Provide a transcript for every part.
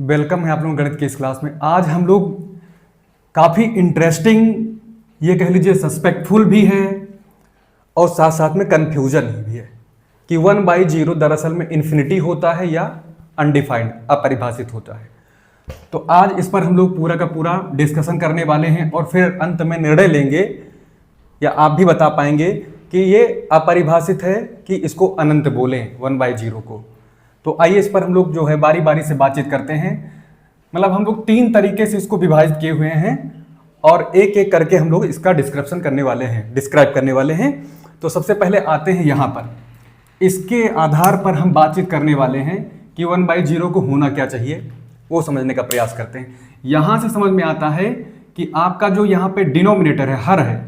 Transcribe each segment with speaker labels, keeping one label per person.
Speaker 1: Welcome है आप लोगों गणित की इस क्लास में। आज हम लोग काफ़ी इंटरेस्टिंग, ये कह लीजिए सस्पेक्टफुल भी है और साथ साथ में कन्फ्यूजन भी है कि 1/0 दरअसल में इन्फिनिटी होता है या अनडिफाइंड अपरिभाषित होता है। तो आज इस पर हम लोग पूरा का पूरा डिस्कशन करने वाले हैं और फिर अंत में निर्णय लेंगे या आप भी बता पाएंगे कि ये अपरिभाषित है कि इसको अनंत बोलें 1/0 को। तो आइए इस पर हम लोग जो है बारी बारी से बातचीत करते हैं। मतलब हम लोग 3 तरीके से इसको विभाजित किए हुए हैं और एक एक करके हम लोग इसका डिस्क्रिप्शन करने वाले हैं, डिस्क्राइब करने वाले हैं। तो सबसे पहले आते हैं यहाँ पर, इसके आधार पर हम बातचीत करने वाले हैं कि 1/0 को होना क्या चाहिए, वो समझने का प्रयास करते हैं। यहाँ से समझ में आता है कि आपका जो यहाँ पे डिनोमिनेटर है, हर है,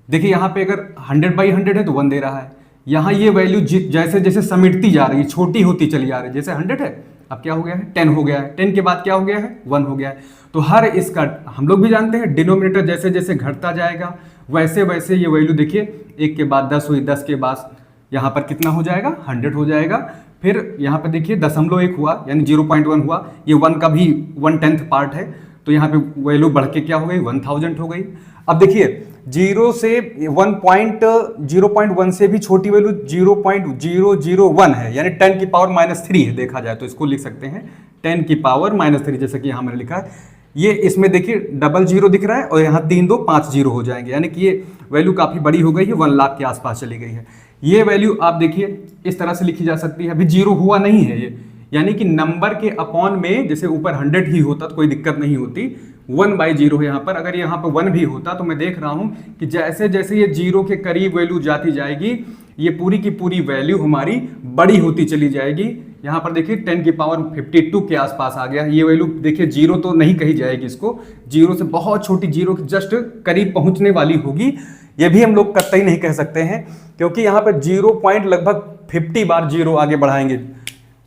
Speaker 1: देखिए यहाँ पे अगर 100/100 है तो 1 दे रहा है। यहाँ ये वैल्यू जैसे जैसे समिटती जा रही है, छोटी होती चली जा रही है। जैसे 100 है, अब क्या हो गया है 10 हो गया है, 10 के बाद क्या हो गया है 1 हो गया है। तो हर इसका हम लोग भी जानते हैं डिनोमिनेटर जैसे जैसे घटता जाएगा वैसे वैसे ये वैल्यू देखिए 1 के बाद 10 हुई, 10 के बाद यहाँ पर कितना हो जाएगा 100 हो जाएगा। फिर यहाँ पर देखिए 0.1 हुआ यानी 0.1 हुआ, ये 1 का भी 1/10 पार्ट है, तो यहाँ पे वैल्यू बढ़ के क्या हो गई 1000 हो गई। अब देखिए 0 से 0.1 से भी छोटी वैल्यू 0.001 है यानी 10 की पावर -3 है। देखा जाए तो इसको लिख सकते हैं 10 की पावर -3, जैसे कि यहाँ मैंने लिखा है। ये इसमें देखिए डबल 0 दिख रहा है और यहाँ 3 2 5 0 हो जाएंगे, यानी कि ये वैल्यू काफ़ी बड़ी हो गई है, 1 लाख के आसपास चली गई है। ये वैल्यू आप देखिए इस तरह से लिखी जा सकती है। अभी 0 हुआ नहीं है ये, यानी कि नंबर के अपॉन में जैसे ऊपर 100 ही होता तो कोई दिक्कत नहीं होती, 1/0 है यहाँ पर। अगर यहाँ पर 1 भी होता तो मैं देख रहा हूँ कि जैसे जैसे ये 0 के करीब वैल्यू जाती जाएगी ये पूरी की पूरी वैल्यू हमारी बड़ी होती चली जाएगी। यहाँ पर देखिए 10 की पावर 52 के आसपास आ गया। ये वैल्यू देखिए 0 तो नहीं कही जाएगी, इसको 0 से बहुत छोटी, 0 के जस्ट करीब पहुँचने वाली होगी। ये भी हम लोग कतई नहीं कह सकते हैं क्योंकि यहाँ पर 0 पॉइंट लगभग 50 बार 0 आगे बढ़ाएंगे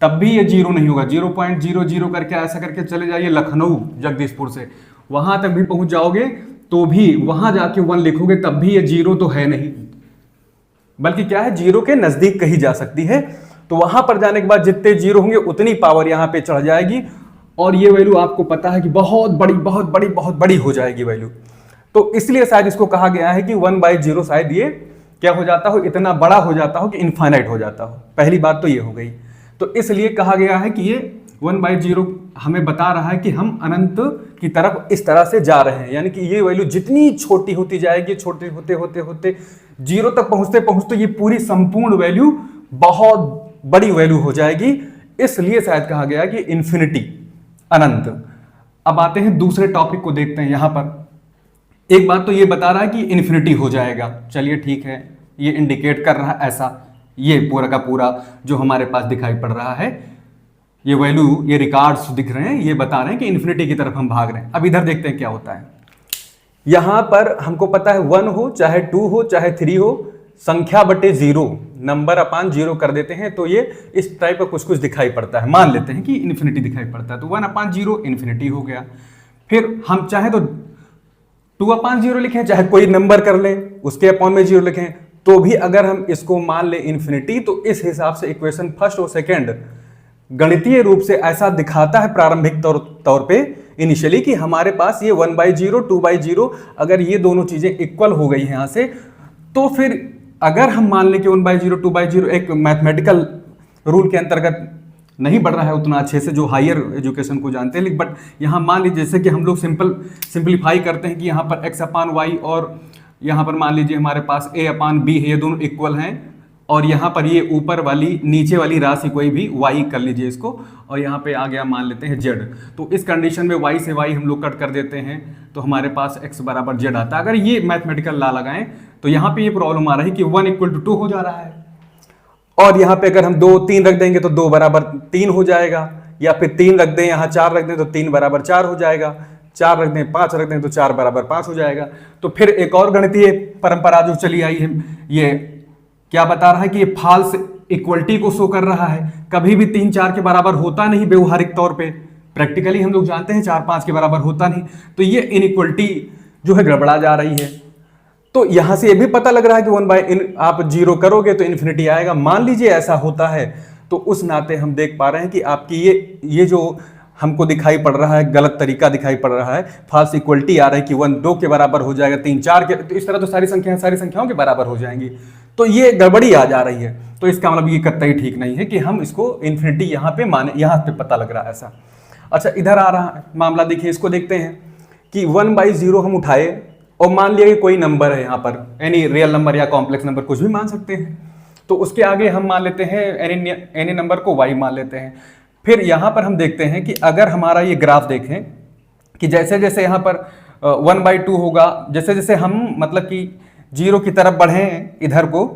Speaker 1: तब भी ये 0 नहीं होगा। 0.00 करके ऐसा करके चले जाइए लखनऊ जगदीशपुर से, वहां तक भी पहुंच जाओगे तो भी वहां जाके 1 लिखोगे तब भी ये 0 तो है नहीं, बल्कि क्या है 0 के नजदीक कही जा सकती है। तो वहां पर जाने के बाद जितने 0 होंगे उतनी पावर यहाँ पे चढ़ जाएगी और ये वैल्यू आपको पता है कि बहुत बड़ी हो जाएगी वैल्यू। तो इसलिए शायद इसको कहा गया है कि 1/0 शायद ये क्या हो जाता हो, इतना बड़ा हो जाता हो कि इनफाइनाइट हो जाता हो। पहली बात तो ये हो गई। तो इसलिए कहा गया है कि ये 1/0 हमें बता रहा है कि हम अनंत की तरफ इस तरह से जा रहे हैं, यानी कि ये वैल्यू जितनी छोटी होती जाएगी, छोटे होते होते होते 0 तक पहुंचते पहुंचते ये पूरी संपूर्ण वैल्यू बहुत बड़ी वैल्यू हो जाएगी। इसलिए शायद कहा गया कि इन्फिनिटी, अनंत। अब आते हैं दूसरे टॉपिक को देखते हैं। यहां पर एक बात तो ये बता रहा है कि इन्फिनिटी हो जाएगा, चलिए ठीक है, ये इंडिकेट कर रहा है ऐसा। ये पूरा का पूरा जो हमारे पास दिखाई पड़ रहा है, ये वैल्यू, ये रिकॉर्ड्स दिख रहे हैं, ये बता रहे हैं कि इन्फिनिटी की तरफ हम भाग रहे हैं। अब इधर देखते हैं क्या होता है। यहां पर हमको पता है 1 हो चाहे 2 हो चाहे 3 हो, संख्या बटे 0, नंबर अपान 0 कर देते हैं तो ये इस टाइप का कुछ कुछ दिखाई पड़ता है। मान लेते हैं कि इन्फिनिटी दिखाई पड़ता है, तो 1/0 इन्फिनिटी हो गया। फिर हम चाहे तो 2/0 लिखें, चाहे कोई नंबर कर लें उसके अपॉन में 0 लिखें, तो भी अगर हम इसको मान ले इन्फिनिटी, तो इस हिसाब से इक्वेशन फर्स्ट और सेकंड गणितीय रूप से ऐसा दिखाता है प्रारंभिक तौर पे इनिशियली कि हमारे पास ये 1/0 2/0 अगर ये दोनों चीजें इक्वल हो गई हैं यहाँ से, तो फिर अगर हम मान लें कि 1/0 2/0 एक मैथमेटिकल रूल के अंतर्गत नहीं बढ़ रहा है उतना अच्छे से जो हायर एजुकेशन को जानते हैं, बट यहाँ मान लीजिए जैसे कि हम लोग सिंपलीफाई करते हैं कि यहाँ पर x/y और यहाँ पर मान लीजिए हमारे पास a/b है, ये दोनों इक्वल हैं और यहाँ पर ये ऊपर वाली नीचे वाली राशि कोई भी y कर लीजिए इसको, और यहाँ पे आ गया मान लेते हैं z। तो इस कंडीशन में y से y हम लोग कट कर देते हैं तो हमारे पास x बराबर z आता है। अगर ये मैथमेटिकल लॉ लगाएं तो यहाँ पे ये प्रॉब्लम आ रही है कि 1 = 2 हो जा रहा है, और यहाँ पे अगर हम 2 3 रख देंगे तो 2 बराबर 3 हो जाएगा, या फिर 3 रख दें यहाँ 4 रख दें तो 3 बराबर 4 हो जाएगा, 4 रख दें 5 रख दें तो 4 बराबर 5 हो जाएगा। तो फिर एक और गणितीय परंपरा जो चली आई है, ये क्या बता रहा है कि ये फॉल्स इक्वलिटी को शो कर रहा है। कभी भी 3 4 के बराबर होता नहीं व्यवहारिक तौर पे, प्रैक्टिकली हम लोग जानते हैं 4 5 के बराबर होता नहीं, तो ये इनइक्वलिटी जो है गड़बड़ा जा रही है। तो यहां से ये भी पता लग रहा है कि आप 0 करोगे तो इन्फिनिटी आएगा। मान लीजिए ऐसा होता है तो उस नाते हम देख पा रहे हैं कि आपकी ये जो हमको दिखाई पड़ रहा है, गलत तरीका दिखाई पड़ रहा है, फॉल्स इक्वलिटी आ रहा है कि 1 2 के बराबर हो जाएगा, 3 4 के, तो इस तरह तो सारी संख्याओं के बराबर हो जाएंगी, तो ये गड़बड़ी आ जा रही है। तो इसका मतलब ये कतई ठीक नहीं है कि हम इसको इन्फिनिटी यहाँ पे माने, यहाँ पे पता लग रहा है ऐसा। अच्छा, इधर आ रहा है मामला, देखिए इसको देखते हैं कि 1/0 हम उठाए और मान लिया कि कोई नंबर है यहाँ पर, एनी रियल नंबर या कॉम्प्लेक्स नंबर कुछ भी मान सकते हैं, तो उसके आगे हम मान लेते हैं एनी नंबर को y मान लेते हैं। फिर यहाँ पर हम देखते हैं कि अगर हमारा ये ग्राफ देखें कि जैसे जैसे यहाँ पर 1/2 होगा, जैसे जैसे हम मतलब कि 0 की तरफ बढ़ें इधर को,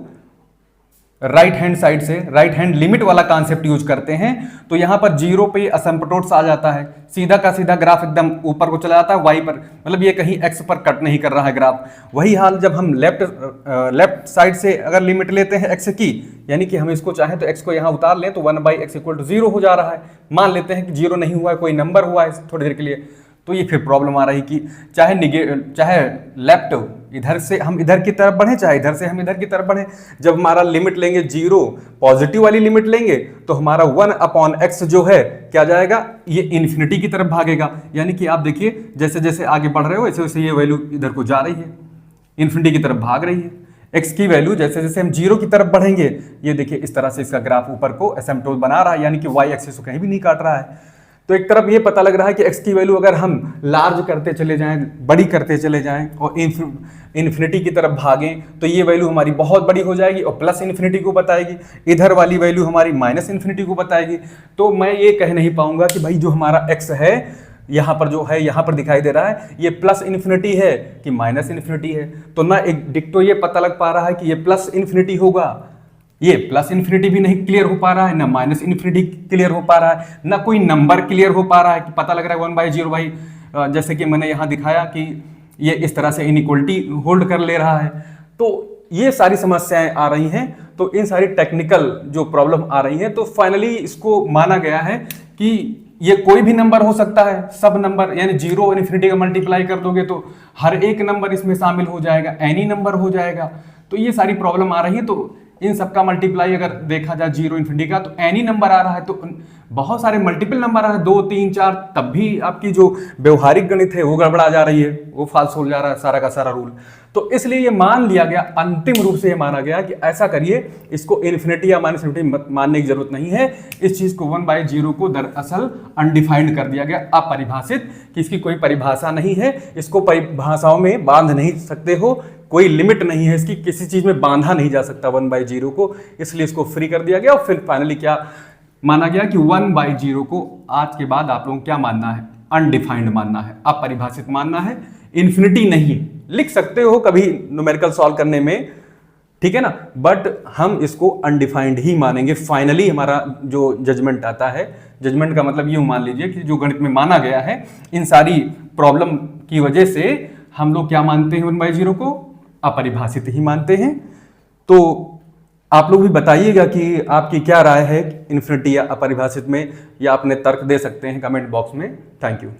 Speaker 1: राइट हैंड साइड से राइट हैंड लिमिट वाला कॉन्सेप्ट यूज करते हैं, तो यहाँ पर 0 पे असम्पटोट्स आ जाता है, सीधा का सीधा ग्राफ एकदम ऊपर को चला जाता है y पर, मतलब ये कहीं x पर कट नहीं कर रहा है ग्राफ। वही हाल जब हम लेफ्ट साइड से अगर लिमिट लेते हैं x की, यानी कि हम इसको चाहें तो x को यहाँ उतार लें तो 1/x = 0 हो जा रहा है। मान लेते हैं कि 0 नहीं हुआ है, कोई नंबर हुआ है थोड़ी देर के लिए, तो ये फिर प्रॉब्लम आ रही कि चाहे लेफ्ट इधर से हम इधर की तरफ बढ़े, चाहे इधर से हम इधर की तरफ बढ़े, जब हमारा लिमिट लेंगे 0 पॉजिटिव वाली लिमिट लेंगे तो हमारा 1/x जो है क्या जाएगा, ये इन्फिनिटी की तरफ भागेगा। यानी कि आप देखिए जैसे जैसे आगे बढ़ रहे हो वैसे वैसे ये वैल्यू इधर को जा रही है, इन्फिनिटी की तरफ भाग रही है। x की वैल्यू जैसे जैसे हम 0 की तरफ बढ़ेंगे, ये देखिए इस तरह से इसका ग्राफ ऊपर को एसिम्पटोट बना रहा है, यानी कि y एक्सिस को कहीं भी नहीं काट रहा है। तो एक तरफ ये पता लग रहा है कि x की वैल्यू अगर हम लार्ज करते चले जाएं, बड़ी करते चले जाएं और इन्फिनिटी की तरफ भागें तो ये वैल्यू हमारी बहुत बड़ी हो जाएगी और प्लस इन्फिनिटी को बताएगी, इधर वाली वैल्यू हमारी माइनस इन्फिनिटी को बताएगी। तो मैं ये कह नहीं पाऊंगा कि भाई जो हमारा x है यहाँ पर जो है यहाँ पर दिखाई दे रहा है ये प्लस इन्फिनिटी है कि माइनस इन्फिनिटी है। तो ना एक डिक्टो ये पता लग पा रहा है कि ये प्लस इन्फिनिटी होगा, ये प्लस इन्फिनिटी भी नहीं क्लियर हो पा रहा है, ना माइनस इन्फिनिटी क्लियर हो पा रहा है, ना कोई नंबर क्लियर हो पा रहा है कि पता लग रहा है 1/0 भाई, जैसे कि मैंने यहाँ दिखाया कि ये इस तरह से इनइक्वलिटी होल्ड कर ले रहा है। तो ये सारी समस्याएं आ रही हैं, तो इन सारी टेक्निकल जो प्रॉब्लम आ रही हैं, तो फाइनली इसको माना गया है कि ये कोई भी नंबर हो सकता है, सब नंबर, यानी 0 और इन्फिनिटी का मल्टीप्लाई कर दोगे तो हर एक नंबर इसमें शामिल हो जाएगा, एनी नंबर हो जाएगा। तो ये सारी प्रॉब्लम आ रही है, तो इन सबका मल्टीप्लाई अगर देखा जाए 0 इन्फिनिटी का, तो एनी नंबर आ रहा है, तो बहुत सारे मल्टीपल नंबर आ रहे हैं 2 3 4, तब भी आपकी जो व्यवहारिक गणित है वो गड़बड़ा जा रही है, वो फाल्स हो जा रहा है सारा का सारा रूल। तो इसलिए ये मान लिया गया, अंतिम रूप से ये माना गया कि ऐसा करिए, इसको इन्फिनिटी या माइनस इन्फिनिटी मानने की जरूरत नहीं है। इस चीज को 1/0 को दरअसल अनडिफाइंड कर दिया गया, अपरिभाषित, कि इसकी कोई परिभाषा नहीं है, इसको परिभाषाओं में बांध नहीं सकते हो, कोई लिमिट नहीं है इसकी, किसी चीज में बांधा नहीं जा सकता 1/0 को, इसलिए इसको फ्री कर दिया गया। और फिर फाइनली क्या माना गया कि 1/0 को आज के बाद आप लोगों को क्या मानना है, अनडिफाइंड मानना है, अपरिभाषित मानना है, इन्फिनिटी नहीं। लिख सकते हो कभी न्यूमेरिकल सॉल्व करने में, ठीक है ना, बट हम इसको अनडिफाइंड ही मानेंगे। फाइनली हमारा जो जजमेंट आता है, जजमेंट का मतलब यूं मान लीजिए कि जो गणित में माना गया है, इन सारी प्रॉब्लम की वजह से हम लोग क्या मानते हैं 1/0 को, अपरिभाषित ही मानते हैं। तो आप लोग भी बताइएगा कि आपकी क्या राय है इन्फिनिटी या अपरिभाषित में, या अपने तर्क दे सकते हैं कमेंट बॉक्स में। Thank you.